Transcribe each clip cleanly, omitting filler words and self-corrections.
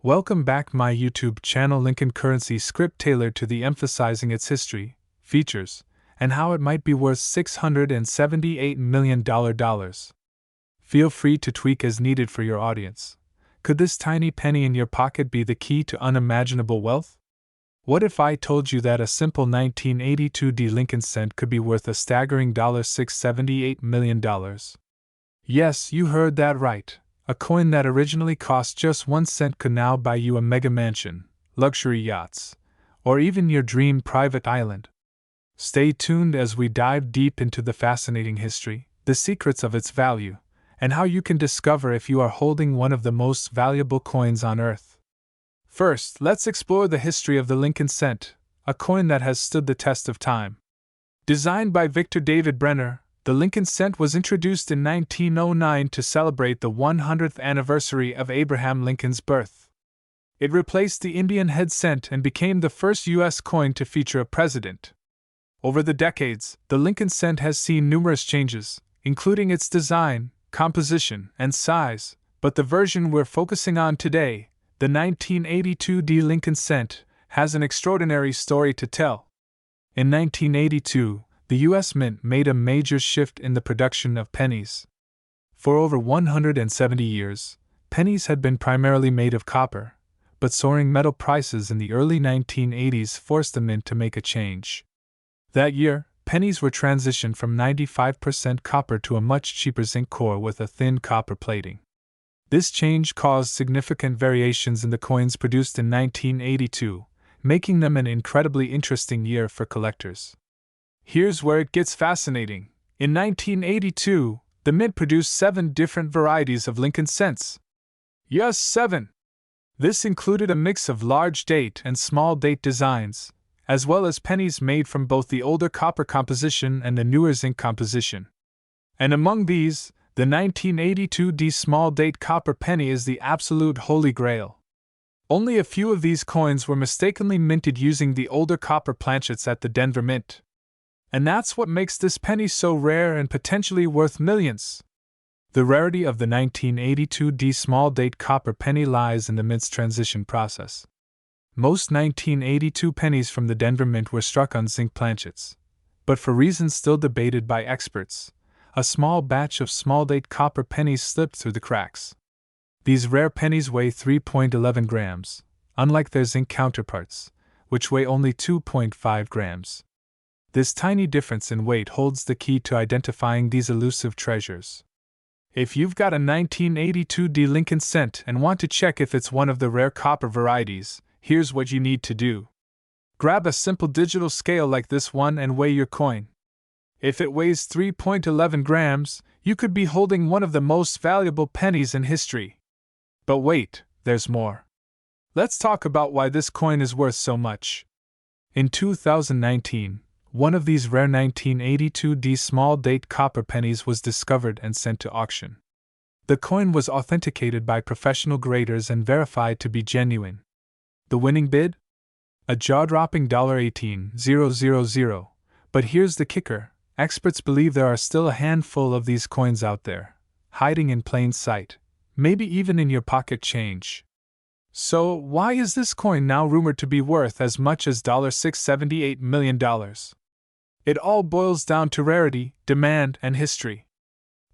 Welcome back my YouTube channel. Lincoln currency script tailored to the emphasizing its history, features, and how it might be worth $678 million. Feel free to tweak as needed for your audience. Could this tiny penny in your pocket be the key to unimaginable wealth? What if I told you that a simple 1982 Lincoln cent could be worth a staggering $678 million? Yes, you heard that right. A coin that originally cost just 1 cent could now buy you a mega mansion, luxury yachts, or even your dream private island. Stay tuned as we dive deep into the fascinating history, the secrets of its value, and how you can discover if you are holding one of the most valuable coins on Earth. First, let's explore the history of the Lincoln cent, a coin that has stood the test of time. Designed by Victor David Brenner, the Lincoln cent was introduced in 1909 to celebrate the 100th anniversary of Abraham Lincoln's birth. It replaced the Indian head cent and became the first U.S. coin to feature a president. Over the decades, the Lincoln cent has seen numerous changes, including its design, composition, and size, but the version we're focusing on today, the 1982 Lincoln cent, has an extraordinary story to tell. In 1982, the U.S. Mint made a major shift in the production of pennies. For over 170 years, pennies had been primarily made of copper, but soaring metal prices in the early 1980s forced the Mint to make a change. That year, pennies were transitioned from 95% copper to a much cheaper zinc core with a thin copper plating. This change caused significant variations in the coins produced in 1982, making them an incredibly interesting year for collectors. Here's where it gets fascinating. In 1982, the Mint produced 7 different varieties of Lincoln cents. Yes, 7! This included a mix of large date and small date designs, as well as pennies made from both the older copper composition and the newer zinc composition. And among these, the 1982 small date copper penny is the absolute holy grail. Only a few of these coins were mistakenly minted using the older copper planchets at the Denver Mint. And that's what makes this penny so rare and potentially worth millions. The rarity of the 1982 small date copper penny lies in the Mint's transition process. Most 1982 pennies from the Denver Mint were struck on zinc planchets, but for reasons still debated by experts, a small batch of small date copper pennies slipped through the cracks. These rare pennies weigh 3.11 grams, unlike their zinc counterparts, which weigh only 2.5 grams. This tiny difference in weight holds the key to identifying these elusive treasures. If you've got a 1982 Lincoln cent and want to check if it's one of the rare copper varieties, here's what you need to do. Grab a simple digital scale like this one and weigh your coin. If it weighs 3.11 grams, you could be holding one of the most valuable pennies in history. But wait, there's more. Let's talk about why this coin is worth so much. In 2019, one of these rare 1982 small date copper pennies was discovered and sent to auction. The coin was authenticated by professional graders and verified to be genuine. The winning bid? A jaw-dropping $18,000. But here's the kicker. Experts believe there are still a handful of these coins out there, hiding in plain sight, maybe even in your pocket change. So, why is this coin now rumored to be worth as much as $678 million? It all boils down to rarity, demand, and history.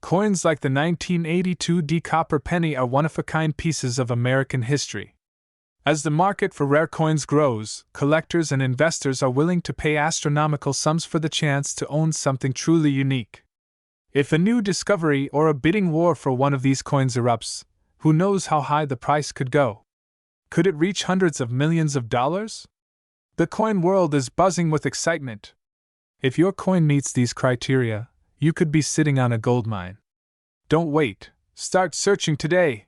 Coins like the 1982 copper penny are one-of-a-kind pieces of American history. As the market for rare coins grows, collectors and investors are willing to pay astronomical sums for the chance to own something truly unique. If a new discovery or a bidding war for one of these coins erupts, who knows how high the price could go? Could it reach hundreds of millions of dollars? The coin world is buzzing with excitement. If your coin meets these criteria, you could be sitting on a goldmine. Don't wait, start searching today.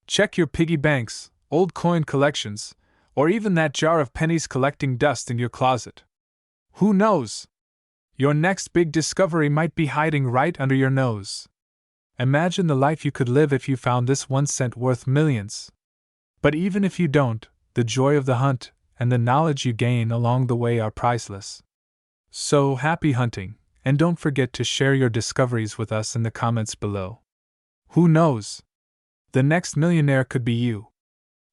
Check your piggy banks, old coin collections, or even that jar of pennies collecting dust in your closet. Who knows? Your next big discovery might be hiding right under your nose. Imagine the life you could live if you found this 1 cent worth millions. But even if you don't, the joy of the hunt and the knowledge you gain along the way are priceless. So happy hunting, and don't forget to share your discoveries with us in the comments below. Who knows? The next millionaire could be you.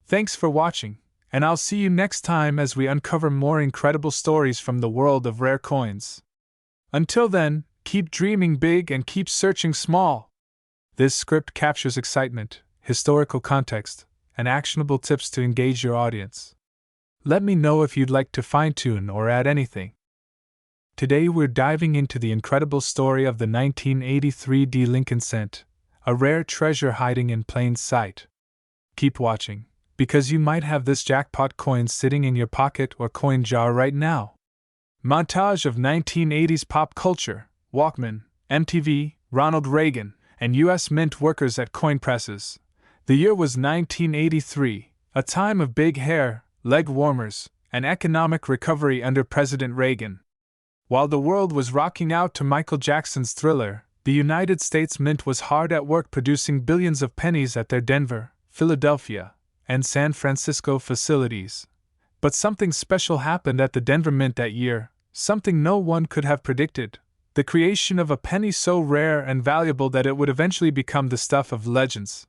Thanks for watching, and I'll see you next time as we uncover more incredible stories from the world of rare coins. Until then, keep dreaming big and keep searching small. This script captures excitement, historical context, and actionable tips to engage your audience. Let me know if you'd like to fine-tune or add anything. Today we're diving into the incredible story of the 1983 D Lincoln cent, a rare treasure hiding in plain sight. Keep watching, because you might have this jackpot coin sitting in your pocket or coin jar right now. Montage of 1980s pop culture: Walkman, MTV, Ronald Reagan, and U.S. Mint workers at coin presses. The year was 1983, a time of big hair, leg warmers, and economic recovery under President Reagan. While the world was rocking out to Michael Jackson's Thriller, the United States Mint was hard at work producing billions of pennies at their Denver, Philadelphia, and San Francisco facilities. But something special happened at the Denver Mint that year, something no one could have predicted: the creation of a penny so rare and valuable that it would eventually become the stuff of legends.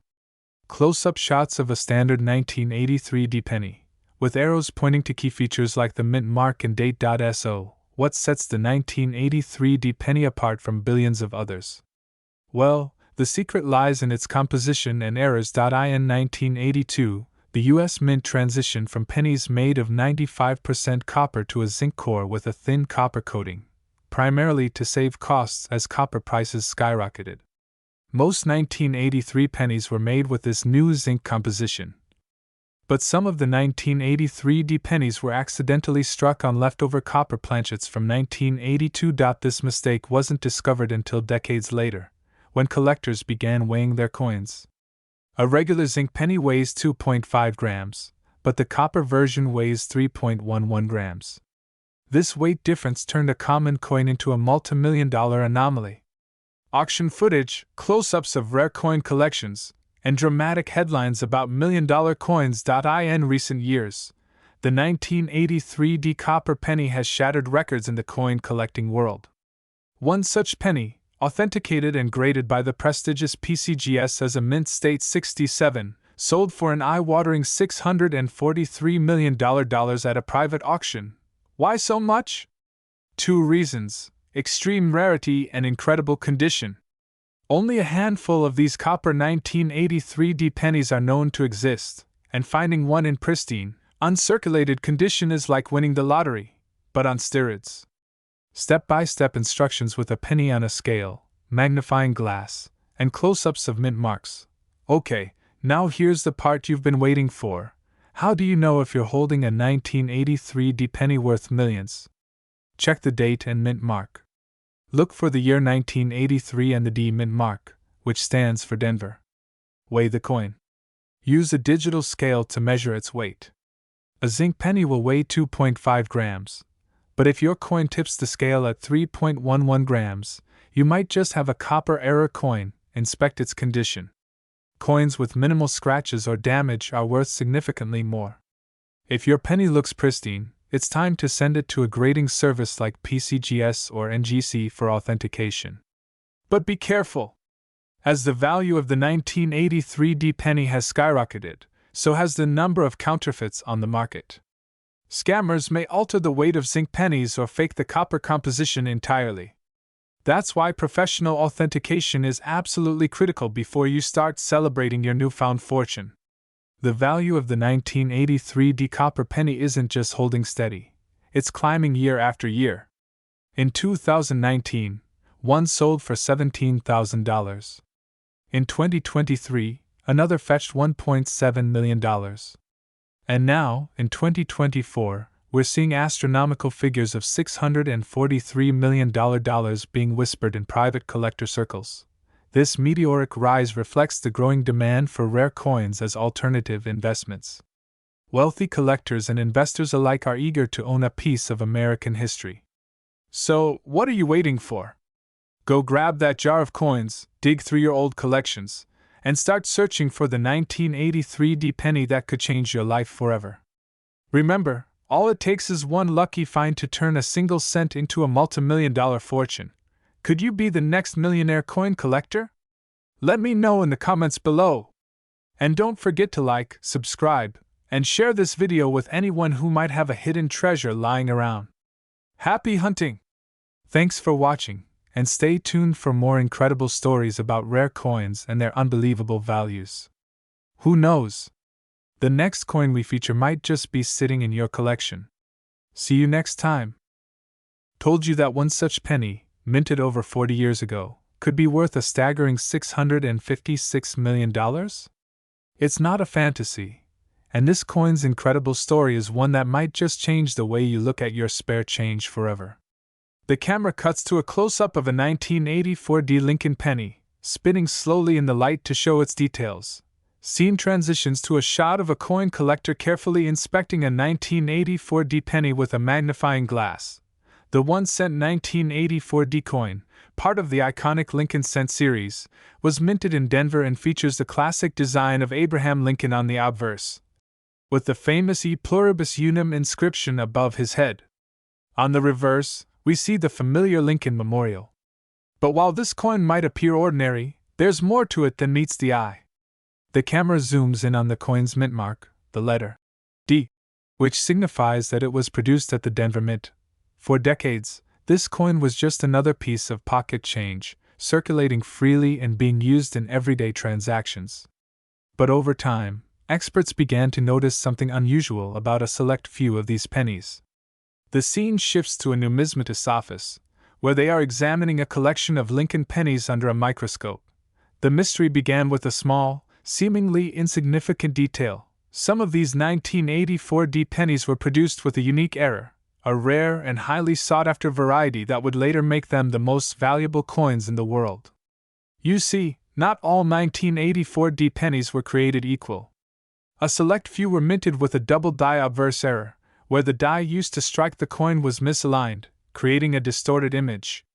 Close-up shots of a standard 1983 D penny, with arrows pointing to key features like the mint mark and date. So, what sets the 1983 D penny apart from billions of others? Well, the secret lies in its composition and errors. In 1982, the U.S. Mint transitioned from pennies made of 95% copper to a zinc core with a thin copper coating, primarily to save costs as copper prices skyrocketed. Most 1983 pennies were made with this new zinc composition. But some of the 1983 D pennies were accidentally struck on leftover copper planchets from 1982. This mistake wasn't discovered until decades later, when collectors began weighing their coins. A regular zinc penny weighs 2.5 grams, but the copper version weighs 3.11 grams. This weight difference turned a common coin into a multi-million-dollar anomaly. Auction footage, close-ups of rare coin collections, and dramatic headlines about million-dollar coins. In recent years, the 1983 D copper penny has shattered records in the coin collecting world. One such penny, authenticated and graded by the prestigious PCGS as a Mint State 67, sold for an eye-watering $643 million at a private auction. Why so much? 2 reasons: extreme rarity and incredible condition. Only a handful of these copper 1983 D pennies are known to exist, and finding one in pristine, uncirculated condition is like winning the lottery, but on steroids. Step-by-step instructions with a penny on a scale, magnifying glass, and close-ups of mint marks. Okay, now here's the part you've been waiting for. How do you know if you're holding a 1983 D penny worth millions? Check the date and mint mark. Look for the year 1983 and the D mint mark, which stands for Denver. Weigh the coin. Use a digital scale to measure its weight. A zinc penny will weigh 2.5 grams. But if your coin tips the scale at 3.11 grams, you might just have a copper error coin. Inspect its condition. Coins with minimal scratches or damage are worth significantly more. If your penny looks pristine, it's time to send it to a grading service like PCGS or NGC for authentication. But be careful! As the value of the 1983 D penny has skyrocketed, so has the number of counterfeits on the market. Scammers may alter the weight of zinc pennies or fake the copper composition entirely. That's why professional authentication is absolutely critical before you start celebrating your newfound fortune. The value of the 1983 D copper penny isn't just holding steady, it's climbing year after year. In 2019, one sold for $17,000. In 2023, another fetched $1.7 million. And now, in 2024, we're seeing astronomical figures of $643 million being whispered in private collector circles. This meteoric rise reflects the growing demand for rare coins as alternative investments. Wealthy collectors and investors alike are eager to own a piece of American history. So, what are you waiting for? Go grab that jar of coins, dig through your old collections, and start searching for the 1983 D penny that could change your life forever. Remember, all it takes is one lucky find to turn a single cent into a multi-million-dollar fortune. Could you be the next millionaire coin collector? Let me know in the comments below. And don't forget to like, subscribe, and share this video with anyone who might have a hidden treasure lying around. Happy hunting! Thanks for watching, and stay tuned for more incredible stories about rare coins and their unbelievable values. Who knows? The next coin we feature might just be sitting in your collection. See you next time. Told you that one such penny, minted over 40 years ago, could be worth a staggering $656 million? It's not a fantasy, and this coin's incredible story is one that might just change the way you look at your spare change forever. The camera cuts to a close-up of a 1984 D Lincoln penny, spinning slowly in the light to show its details. Scene transitions to a shot of a coin collector carefully inspecting a 1984 D penny with a magnifying glass. The 1-cent 1984 D coin, part of the iconic Lincoln cent series, was minted in Denver and features the classic design of Abraham Lincoln on the obverse, with the famous E pluribus unum inscription above his head. On the reverse, we see the familiar Lincoln Memorial. But while this coin might appear ordinary, there's more to it than meets the eye. The camera zooms in on the coin's mint mark, the letter D, which signifies that it was produced at the Denver Mint. For decades, this coin was just another piece of pocket change, circulating freely and being used in everyday transactions. But over time, experts began to notice something unusual about a select few of these pennies. The scene shifts to a numismatist's office, where they are examining a collection of Lincoln pennies under a microscope. The mystery began with a small, seemingly insignificant detail. Some of these 1984 D pennies were produced with a unique error, a rare and highly sought-after variety that would later make them the most valuable coins in the world. You see, not all 1984 D pennies were created equal. A select few were minted with a double die obverse error, where the die used to strike the coin was misaligned, creating a distorted image.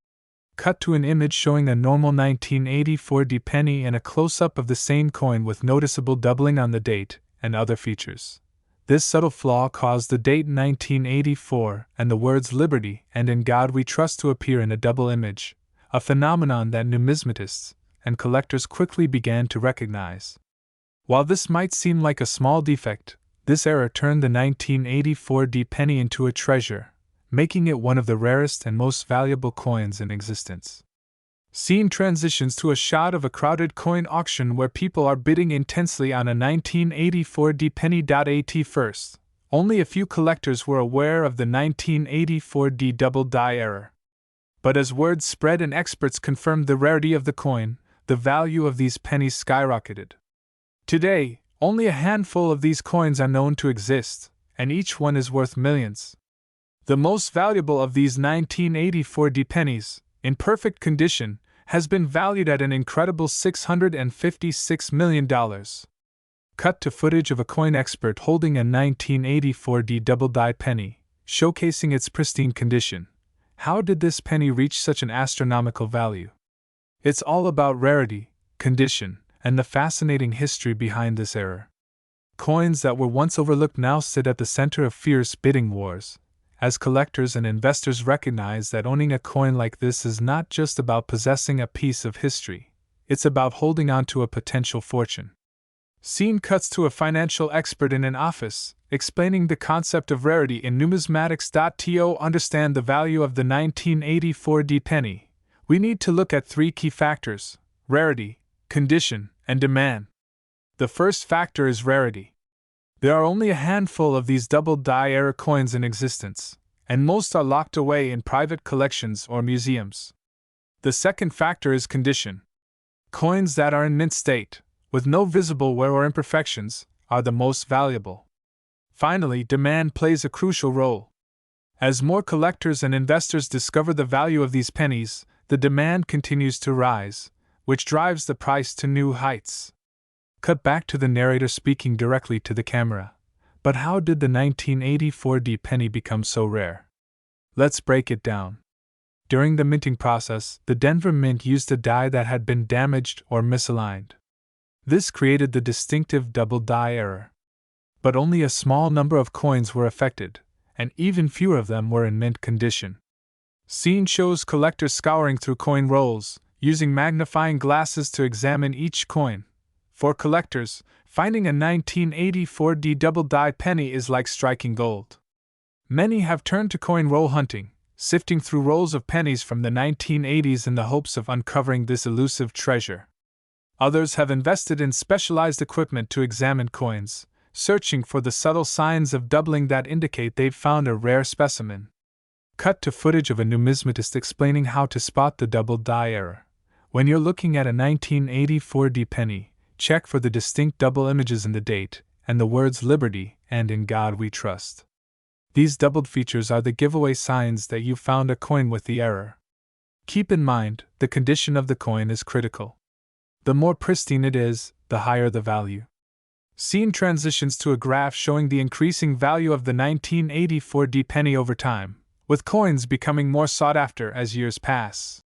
Cut to an image showing a normal 1984 D penny and a close-up of the same coin with noticeable doubling on the date and other features. This subtle flaw caused the date 1984 and the words Liberty and In God We Trust to appear in a double image, a phenomenon that numismatists and collectors quickly began to recognize. While this might seem like a small defect, this error turned the 1984 D penny into a treasure, making it one of the rarest and most valuable coins in existence. Scene transitions to a shot of a crowded coin auction where people are bidding intensely on a 1984 D penny. At first, only a few collectors were aware of the 1984 D double die error. But as word spread and experts confirmed the rarity of the coin, the value of these pennies skyrocketed. Today, only a handful of these coins are known to exist, and each one is worth millions. The most valuable of these 1984 D pennies, in perfect condition, has been valued at an incredible $656 million. Cut to footage of a coin expert holding a 1984 D double die penny, showcasing its pristine condition. How did this penny reach such an astronomical value? It's all about rarity, condition, and the fascinating history behind this error. Coins that were once overlooked now sit at the center of fierce bidding wars, as collectors and investors recognize that owning a coin like this is not just about possessing a piece of history, it's about holding on to a potential fortune. Scene cuts to a financial expert in an office, explaining the concept of rarity in numismatics. To understand the value of the 1984 D penny, we need to look at three key factors: rarity, condition, and demand. The first factor is rarity. There are only a handful of these double die error coins in existence, and most are locked away in private collections or museums. The second factor is condition. Coins that are in mint state, with no visible wear or imperfections, are the most valuable. Finally, demand plays a crucial role. As more collectors and investors discover the value of these pennies, the demand continues to rise, which drives the price to new heights. Cut back to the narrator speaking directly to the camera. But how did the 1984 D penny become so rare? Let's break it down. During the minting process, the Denver Mint used a die that had been damaged or misaligned. This created the distinctive double die error. But only a small number of coins were affected, and even fewer of them were in mint condition. Scene shows collectors scouring through coin rolls, using magnifying glasses to examine each coin. For collectors, Finding a 1984 D double-die penny is like striking gold. Many have turned to coin roll hunting, sifting through rolls of pennies from the 1980s in the hopes of uncovering this elusive treasure. Others have invested in specialized equipment to examine coins, searching for the subtle signs of doubling that indicate they've found a rare specimen. Cut to footage of a numismatist explaining how to spot the double-die error. When you're looking at a 1984 D penny, check for the distinct double images in the date and the words Liberty and In God We Trust. These doubled features are the giveaway signs that you found a coin with the error. Keep in mind, the condition of the coin is critical. The more pristine it is, the higher the value. Scene transitions to a graph showing the increasing value of the 1984 D penny over time, with coins becoming more sought after as years pass.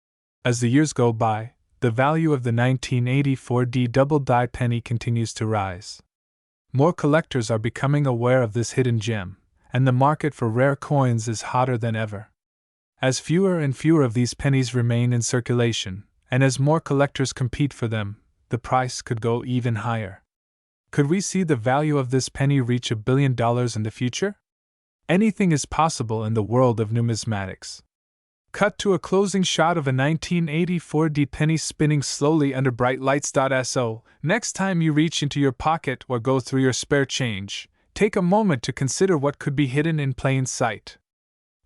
As the years go by, the value of the 1984 D double-die penny continues to rise. More collectors are becoming aware of this hidden gem, and the market for rare coins is hotter than ever. As fewer and fewer of these pennies remain in circulation, and as more collectors compete for them, the price could go even higher. Could we see the value of this penny reach $1 billion in the future? Anything is possible in the world of numismatics. Cut to a closing shot of a 1984 D penny spinning slowly under bright lights. So, next time you reach into your pocket or go through your spare change, take a moment to consider what could be hidden in plain sight.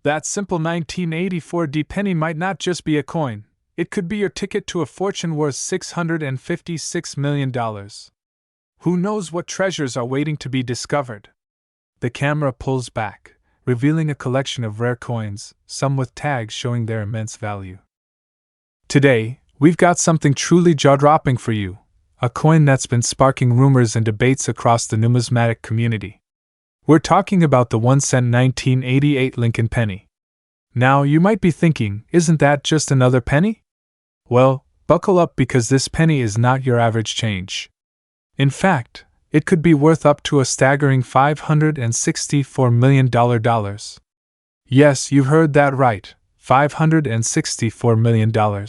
That simple 1984 D penny might not just be a coin, it could be your ticket to a fortune worth $656 million. Who knows what treasures are waiting to be discovered? The camera pulls back, revealing a collection of rare coins, some with tags showing their immense value. Today, we've got something truly jaw-dropping for you, a coin that's been sparking rumors and debates across the numismatic community. We're talking about the 1-cent 1988 Lincoln penny. Now, you might be thinking, isn't that just another penny? Well, buckle up because this penny is not your average change. In fact, it could be worth up to a staggering $564 million. Yes, you heard that right, $564 million.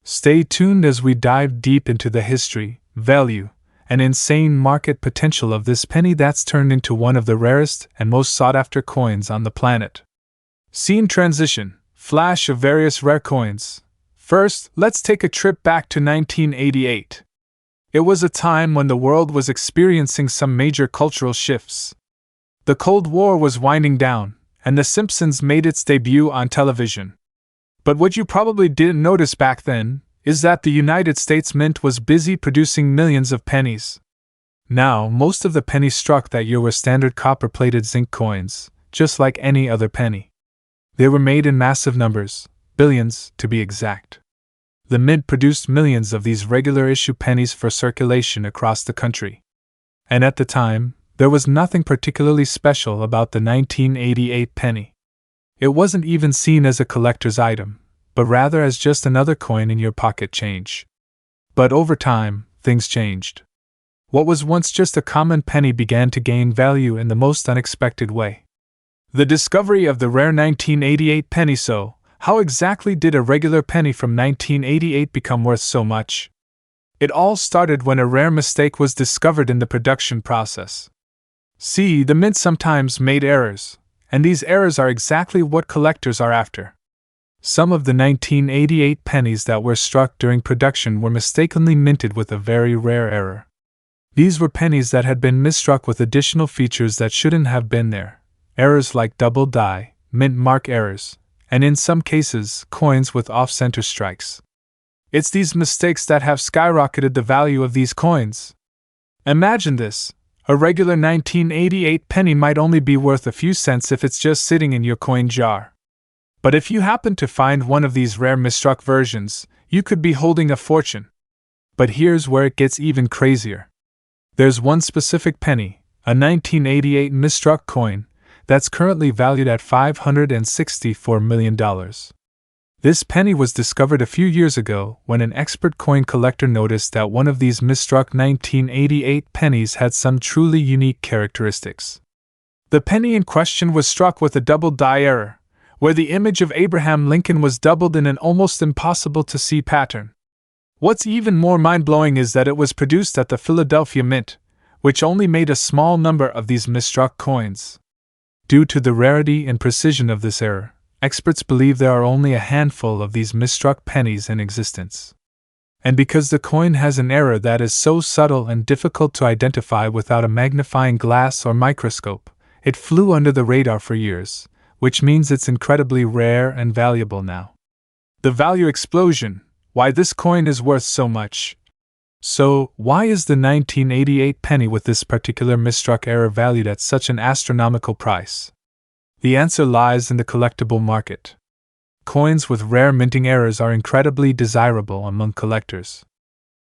Stay tuned as we dive deep into the history, value, and insane market potential of this penny that's turned into one of the rarest and most sought-after coins on the planet. Scene transition, flash of various rare coins. First, let's take a trip back to 1988. It was a time when the world was experiencing some major cultural shifts. The Cold War was winding down, and The Simpsons made its debut on television. But what you probably didn't notice back then is that the United States Mint was busy producing millions of pennies. Now, most of the pennies struck that year were standard copper-plated zinc coins, just like any other penny. They were made in massive numbers, billions to be exact. The Mint produced millions of these regular-issue pennies for circulation across the country. And at the time, there was nothing particularly special about the 1988 penny. It wasn't even seen as a collector's item, but rather as just another coin in your pocket change. But over time, things changed. What was once just a common penny began to gain value in the most unexpected way. The discovery of the rare 1988 penny. So, how exactly did a regular penny from 1988 become worth so much? It all started when a rare mistake was discovered in the production process. See, the Mint sometimes made errors, and these errors are exactly what collectors are after. Some of the 1988 pennies that were struck during production were mistakenly minted with a very rare error. These were pennies that had been misstruck with additional features that shouldn't have been there. Errors like double die, mint mark errors, and in some cases, coins with off-center strikes. It's these mistakes that have skyrocketed the value of these coins. Imagine this. A regular 1988 penny might only be worth a few cents if it's just sitting in your coin jar. But if you happen to find one of these rare misstruck versions, you could be holding a fortune. But here's where it gets even crazier. There's one specific penny, a 1988 misstruck coin, that's currently valued at $564 million. This penny was discovered a few years ago when an expert coin collector noticed that one of these misstruck 1988 pennies had some truly unique characteristics. The penny in question was struck with a double die error, where the image of Abraham Lincoln was doubled in an almost impossible-to-see pattern. What's even more mind-blowing is that it was produced at the Philadelphia Mint, which only made a small number of these misstruck coins. Due to the rarity and precision of this error, experts believe there are only a handful of these misstruck pennies in existence. And because the coin has an error that is so subtle and difficult to identify without a magnifying glass or microscope, it flew under the radar for years, which means it's incredibly rare and valuable now. The value explosion: why this coin is worth so much. So, why is the 1988 penny with this particular misstruck error valued at such an astronomical price? The answer lies in the collectible market. Coins with rare minting errors are incredibly desirable among collectors.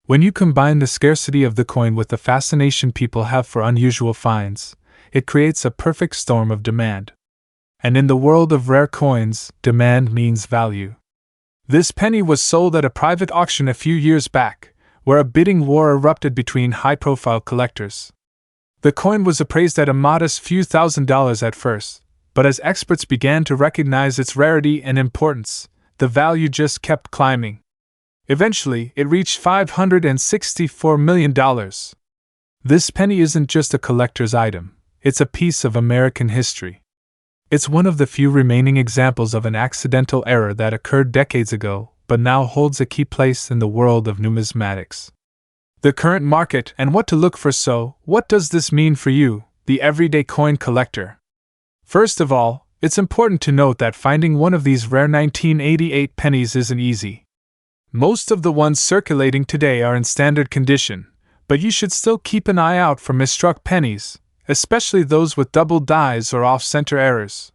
When you combine the scarcity of the coin with the fascination people have for unusual finds, it creates a perfect storm of demand. And in the world of rare coins, demand means value. This penny was sold at a private auction a few years back, where a bidding war erupted between high-profile collectors. The coin was appraised at a modest few $1,000s at first, but as experts began to recognize its rarity and importance, the value just kept climbing. Eventually, it reached $564 million. This penny isn't just a collector's item, it's a piece of American history. It's one of the few remaining examples of an accidental error that occurred decades ago, but now holds a key place in the world of numismatics. The current market and what to look for. So, what does this mean for you, the everyday coin collector? First of all, it's important to note that finding one of these rare 1988 pennies isn't easy. Most of the ones circulating today are in standard condition, but you should still keep an eye out for misstruck pennies, especially those with double dies or off-center errors.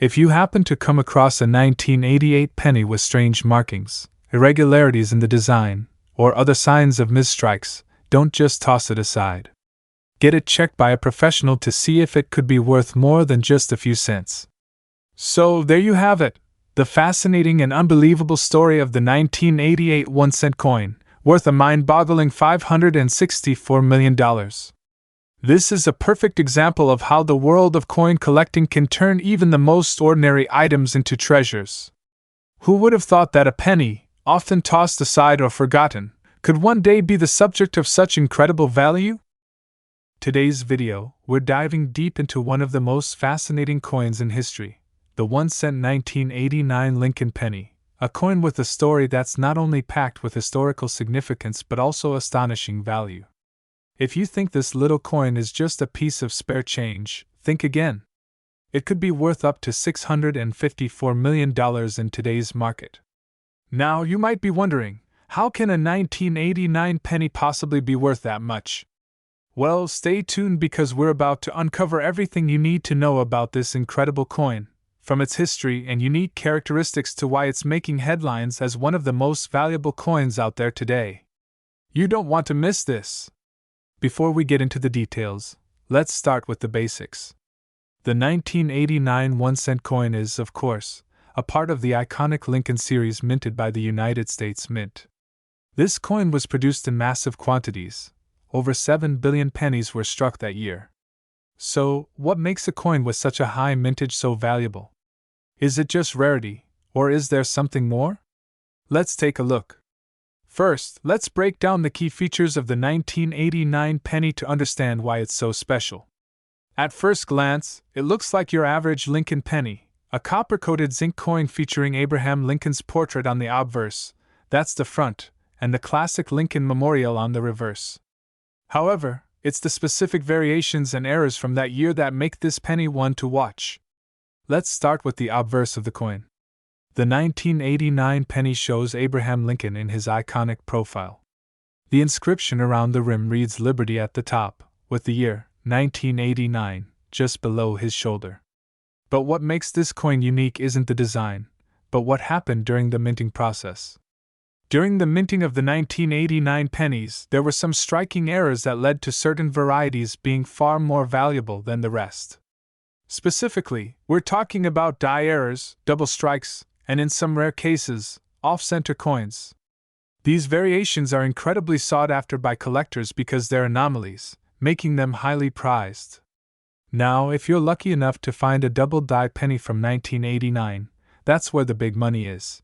If you happen to come across a 1988 penny with strange markings, irregularities in the design, or other signs of misstrikes, don't just toss it aside. Get it checked by a professional to see if it could be worth more than just a few cents. So, there you have it, the fascinating and unbelievable story of the 1988 1-cent coin, worth a mind-boggling $564 million. This is a perfect example of how the world of coin collecting can turn even the most ordinary items into treasures. Who would have thought that a penny, often tossed aside or forgotten, could one day be the subject of such incredible value? Today's video, we're diving deep into one of the most fascinating coins in history, the 1-cent 1989 Lincoln penny, a coin with a story that's not only packed with historical significance but also astonishing value. If you think this little coin is just a piece of spare change, think again. It could be worth up to $654 million in today's market. Now, you might be wondering, how can a 1989 penny possibly be worth that much? Well, stay tuned because we're about to uncover everything you need to know about this incredible coin, from its history and unique characteristics to why it's making headlines as one of the most valuable coins out there today. You don't want to miss this. Before we get into the details, let's start with the basics. The 1989 1-cent coin is, of course, a part of the iconic Lincoln series minted by the United States Mint. This coin was produced in massive quantities. Over 7 billion pennies were struck that year. So, what makes a coin with such a high mintage so valuable? Is it just rarity, or is there something more? Let's take a look. First, let's break down the key features of the 1989 penny to understand why it's so special. At first glance, it looks like your average Lincoln penny, a copper-coated zinc coin featuring Abraham Lincoln's portrait on the obverse, that's the front, and the classic Lincoln memorial on the reverse. However, it's the specific variations and errors from that year that make this penny one to watch. Let's start with the obverse of the coin. The 1989 penny shows Abraham Lincoln in his iconic profile. The inscription around the rim reads Liberty at the top, with the year, 1989, just below his shoulder. But what makes this coin unique isn't the design, but what happened during the minting process. During the minting of the 1989 pennies, there were some striking errors that led to certain varieties being far more valuable than the rest. Specifically, we're talking about die errors, double strikes, and in some rare cases, off-center coins. These variations are incredibly sought after by collectors because they're anomalies, making them highly prized. Now, if you're lucky enough to find a double die penny from 1989, that's where the big money is.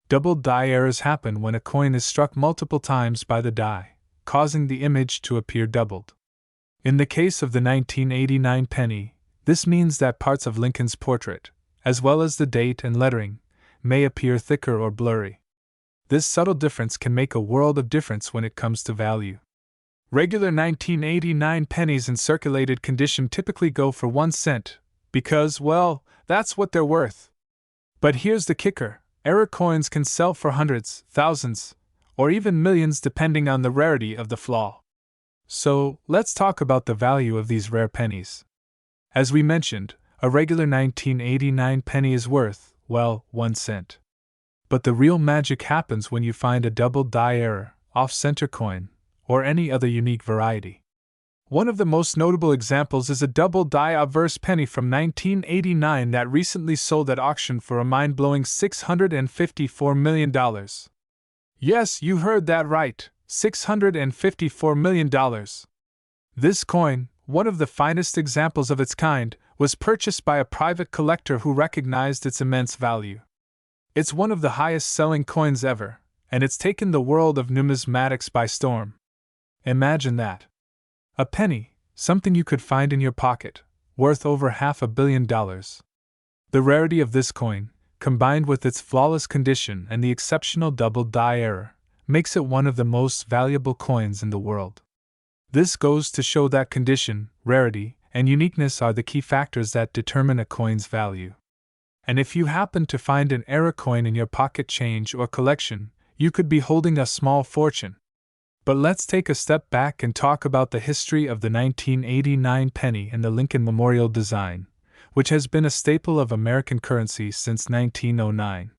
Double die errors happen when a coin is struck multiple times by the die, causing the image to appear doubled. In the case of the 1989 penny, this means that parts of Lincoln's portrait, as well as the date and lettering, may appear thicker or blurry. This subtle difference can make a world of difference when it comes to value. Regular 1989 pennies in circulated condition typically go for 1 cent, because, well, that's what they're worth. But here's the kicker: error coins can sell for hundreds, thousands, or even millions depending on the rarity of the flaw. So, let's talk about the value of these rare pennies. As we mentioned, a regular 1989 penny is worth, well, 1 cent. But the real magic happens when you find a double die error, off-center coin, or any other unique variety. One of the most notable examples is a double die obverse penny from 1989 that recently sold at auction for a mind-blowing $654 million. Yes, you heard that right, $654 million. This coin, one of the finest examples of its kind, was purchased by a private collector who recognized its immense value. It's one of the highest-selling coins ever, and it's taken the world of numismatics by storm. Imagine that. A penny, something you could find in your pocket, worth over $500 million. The rarity of this coin, combined with its flawless condition and the exceptional double die error, makes it one of the most valuable coins in the world. This goes to show that condition, rarity, and uniqueness are the key factors that determine a coin's value. And if you happen to find an error coin in your pocket change or collection, you could be holding a small fortune. But let's take a step back and talk about the history of the 1989 penny and the Lincoln Memorial design, which has been a staple of American currency since 1909.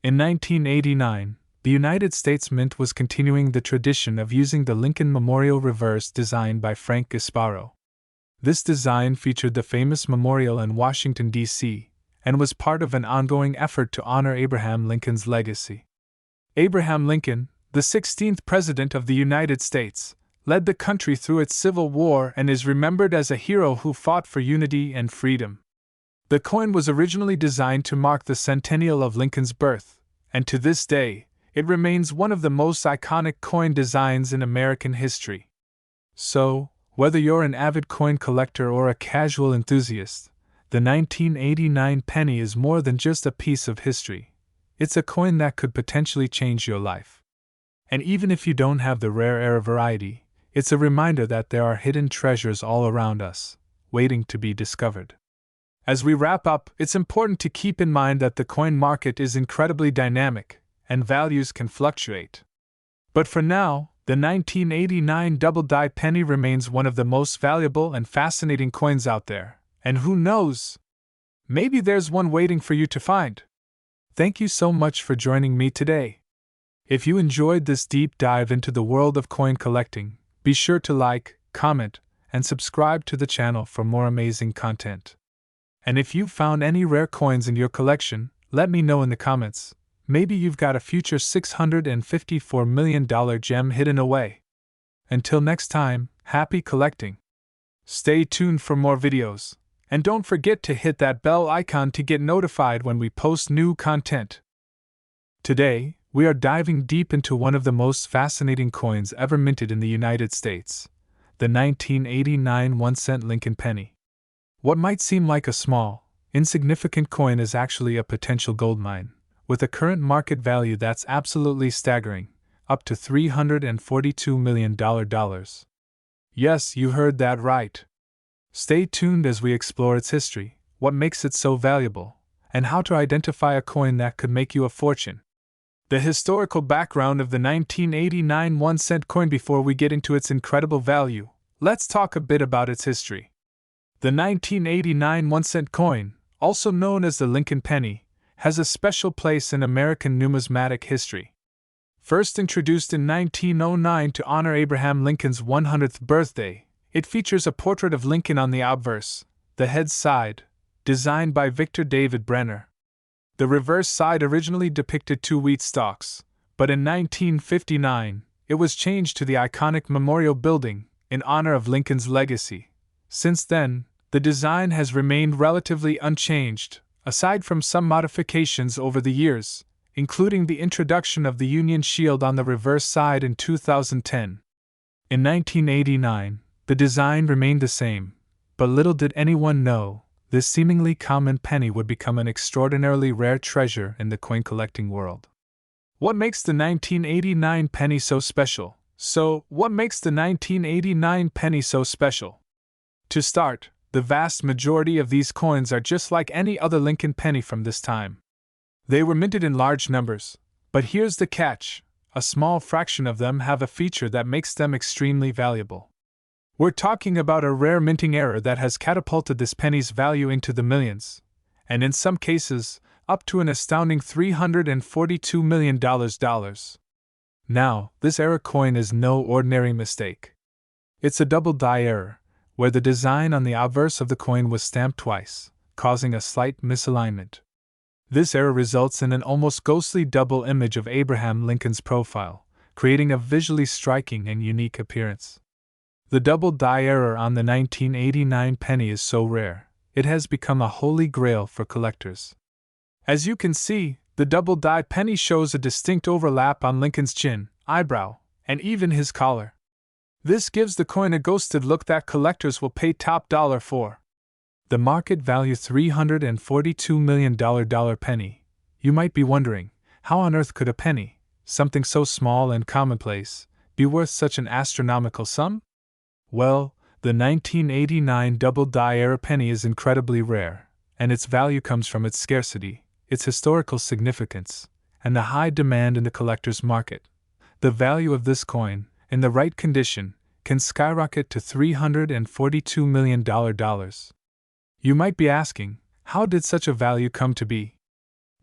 In 1989, the United States Mint was continuing the tradition of using the Lincoln Memorial reverse design by Frank Gasparo. This design featured the famous memorial in Washington, D.C., and was part of an ongoing effort to honor Abraham Lincoln's legacy. Abraham Lincoln, the 16th President of the United States, led the country through its Civil War and is remembered as a hero who fought for unity and freedom. The coin was originally designed to mark the centennial of Lincoln's birth, and to this day, it remains one of the most iconic coin designs in American history. So, whether you're an avid coin collector or a casual enthusiast, the 1989 penny is more than just a piece of history. It's a coin that could potentially change your life. And even if you don't have the rare error variety, it's a reminder that there are hidden treasures all around us, waiting to be discovered. As we wrap up, it's important to keep in mind that the coin market is incredibly dynamic, and values can fluctuate. But for now, the 1989 double-die penny remains one of the most valuable and fascinating coins out there, and who knows? Maybe there's one waiting for you to find. Thank you so much for joining me today. If you enjoyed this deep dive into the world of coin collecting, be sure to like, comment, and subscribe to the channel for more amazing content. And if you've found any rare coins in your collection, let me know in the comments. Maybe you've got a future $654 million gem hidden away. Until next time, happy collecting. Stay tuned for more videos, and don't forget to hit that bell icon to get notified when we post new content. Today, we are diving deep into one of the most fascinating coins ever minted in the United States, the 1989 1-cent Lincoln penny. What might seem like a small, insignificant coin is actually a potential goldmine, with a current market value that's absolutely staggering, up to $342 million. Yes, you heard that right. Stay tuned as we explore its history, what makes it so valuable, and how to identify a coin that could make you a fortune. The historical background of the 1989 1-cent coin. Before we get into its incredible value, let's talk a bit about its history. The 1989 1-cent coin, also known as the Lincoln penny, has a special place in American numismatic history. First introduced in 1909 to honor Abraham Lincoln's 100th birthday, it features a portrait of Lincoln on the obverse, the head side, designed by Victor David Brenner. The reverse side originally depicted 2 wheat stalks, but in 1959, it was changed to the iconic Memorial Building in honor of Lincoln's legacy. Since then, the design has remained relatively unchanged, aside from some modifications over the years, including the introduction of the Union Shield on the reverse side in 2010. In 1989, The design remained the same, but little did anyone know, this seemingly common penny would become an extraordinarily rare treasure in the coin collecting world. What makes the 1989 penny so special? What makes the 1989 penny so special? To start, the vast majority of these coins are just like any other Lincoln penny from this time. They were minted in large numbers, but here's the catch: a small fraction of them have a feature that makes them extremely valuable. We're talking about a rare minting error that has catapulted this penny's value into the millions, and in some cases, up to an astounding $342 million. Now, this error coin is no ordinary mistake. It's a double die error, where the design on the obverse of the coin was stamped twice, causing a slight misalignment. This error results in an almost ghostly double image of Abraham Lincoln's profile, creating a visually striking and unique appearance. The double die error on the 1989 penny is so rare, it has become a holy grail for collectors. As you can see, the double die penny shows a distinct overlap on Lincoln's chin, eyebrow, and even his collar. This gives the coin a ghosted look that collectors will pay top dollar for. The market value $342 million penny. You might be wondering, how on earth could a penny, something so small and commonplace, be worth such an astronomical sum? Well, the 1989 double die error penny is incredibly rare, and its value comes from its scarcity, its historical significance, and the high demand in the collector's market. The value of this coin, in the right condition, can skyrocket to $342 million. You might be asking, how did such a value come to be?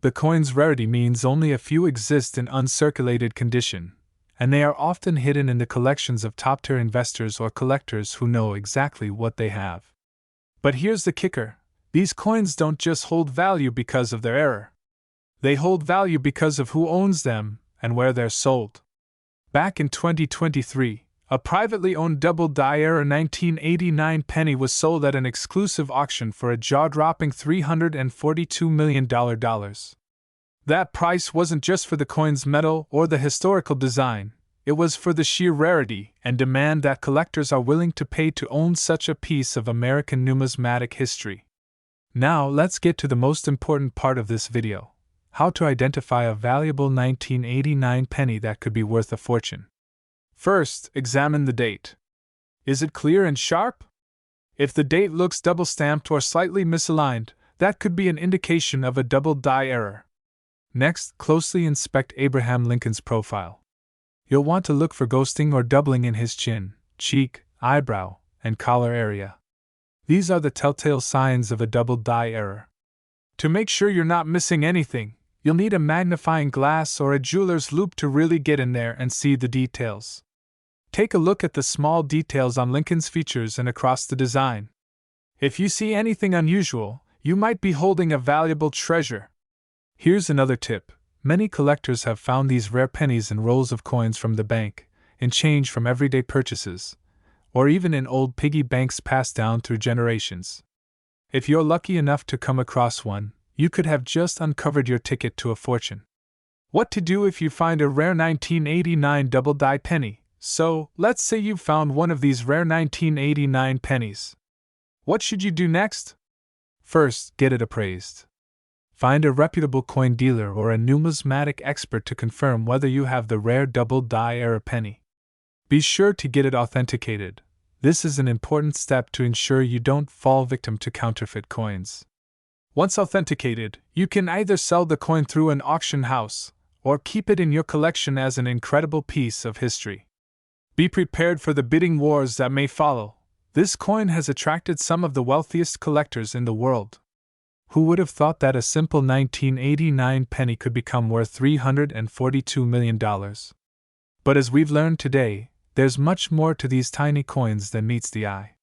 The coin's rarity means only a few exist in uncirculated condition, and they are often hidden in the collections of top-tier investors or collectors who know exactly what they have. But here's the kicker: these coins don't just hold value because of their error. They hold value because of who owns them and where they're sold. Back in 2023, a privately owned double die error 1989 penny was sold at an exclusive auction for a jaw-dropping $342 million. That price wasn't just for the coin's metal or the historical design, it was for the sheer rarity and demand that collectors are willing to pay to own such a piece of American numismatic history. Now let's get to the most important part of this video: how to identify a valuable 1989 penny that could be worth a fortune. First, examine the date. Is it clear and sharp? If the date looks double-stamped or slightly misaligned, that could be an indication of a double die error. Next, closely inspect Abraham Lincoln's profile. You'll want to look for ghosting or doubling in his chin, cheek, eyebrow, and collar area. These are the telltale signs of a double die error. To make sure you're not missing anything, you'll need a magnifying glass or a jeweler's loupe to really get in there and see the details. Take a look at the small details on Lincoln's features and across the design. If you see anything unusual, you might be holding a valuable treasure. Here's another tip: many collectors have found these rare pennies in rolls of coins from the bank, in change from everyday purchases, or even in old piggy banks passed down through generations. If you're lucky enough to come across one, you could have just uncovered your ticket to a fortune. What to do if you find a rare 1989 double die penny? Let's say you found one of these rare 1989 pennies. What should you do next? First, get it appraised. Find a reputable coin dealer or a numismatic expert to confirm whether you have the rare double die error penny. Be sure to get it authenticated. This is an important step to ensure you don't fall victim to counterfeit coins. Once authenticated, you can either sell the coin through an auction house or keep it in your collection as an incredible piece of history. Be prepared for the bidding wars that may follow. This coin has attracted some of the wealthiest collectors in the world. Who would have thought that a simple 1989 penny could become worth $342 million? But as we've learned today, there's much more to these tiny coins than meets the eye.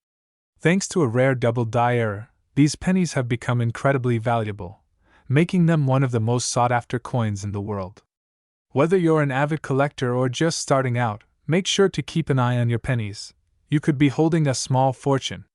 Thanks to a rare double die error, these pennies have become incredibly valuable, making them one of the most sought-after coins in the world. Whether you're an avid collector or just starting out, make sure to keep an eye on your pennies. You could be holding a small fortune.